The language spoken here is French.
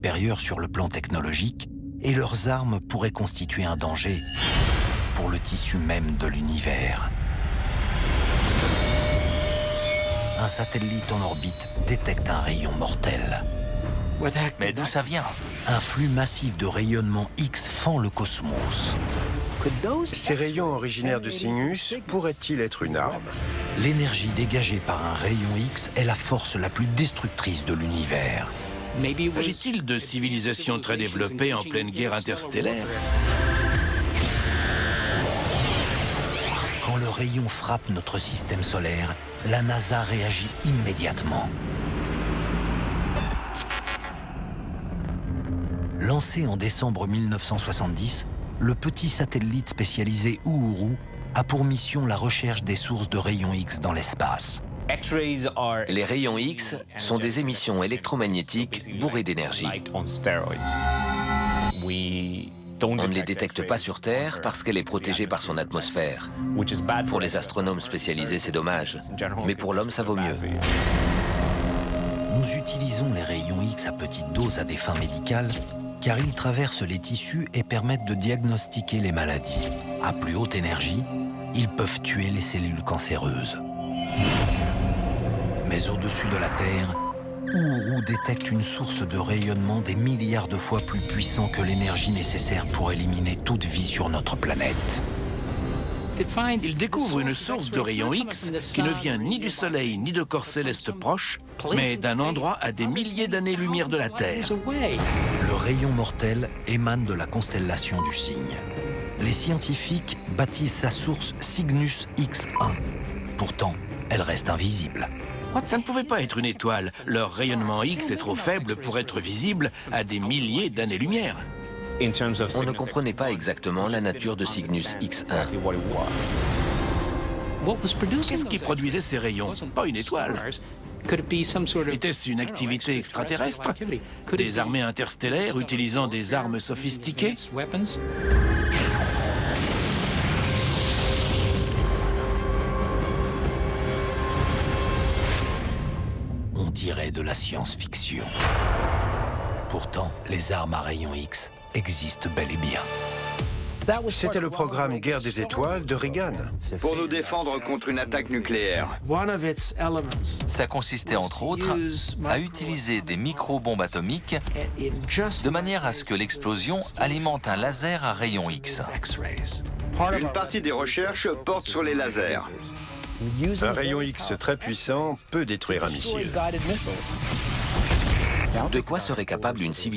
supérieurs sur le plan technologique et leurs armes pourraient constituer un danger pour le tissu même de l'univers. Un satellite en orbite détecte un rayon mortel. Mais d'où ça vient? Un flux massif de rayonnement X fend le cosmos. Ces rayons originaires de Cygnus pourraient-ils être une arme? L'énergie dégagée par un rayon X est la force la plus destructrice de l'univers. S'agit-il de civilisations très développées en pleine guerre interstellaire? Quand le rayon frappe notre système solaire, la NASA réagit immédiatement. Lancé en décembre 1970, le petit satellite spécialisé Uhuru a pour mission la recherche des sources de rayons X dans l'espace. Les rayons X sont des émissions électromagnétiques bourrées d'énergie. On ne les détecte pas sur Terre parce qu'elle est protégée par son atmosphère. Pour les astronomes spécialisés, c'est dommage. Mais pour l'homme, ça vaut mieux. Nous utilisons les rayons X à petite dose à des fins médicales car ils traversent les tissus et permettent de diagnostiquer les maladies. À plus haute énergie, ils peuvent tuer les cellules cancéreuses. Mais au-dessus de la Terre, Uhuru détecte une source de rayonnement des milliards de fois plus puissant que l'énergie nécessaire pour éliminer toute vie sur notre planète. Il découvre une source de rayons X qui ne vient ni du Soleil ni de corps célestes proches, mais d'un endroit à des milliers d'années-lumière de la Terre. Le rayon mortel émane de la constellation du Cygne. Les scientifiques baptisent sa source Cygnus X1. Pourtant, elle reste invisible. Ça ne pouvait pas être une étoile. Leur rayonnement X est trop faible pour être visible à des milliers d'années-lumière. On ne comprenait pas exactement la nature de Cygnus X1. Qu'est-ce qui produisait ces rayons? Pas une étoile. Était-ce une activité extraterrestre? Des armées interstellaires utilisant des armes sophistiquées? On dirait de la science-fiction. Pourtant, les armes à rayons X existent bel et bien. C'était le programme Guerre des étoiles de Reagan. Pour nous défendre contre une attaque nucléaire. Ça consistait entre autres à utiliser des micro-bombes atomiques de manière à ce que l'explosion alimente un laser à rayons X. Une partie des recherches porte sur les lasers. Un rayon X très puissant peut détruire un missile. De quoi serait capable une civilisation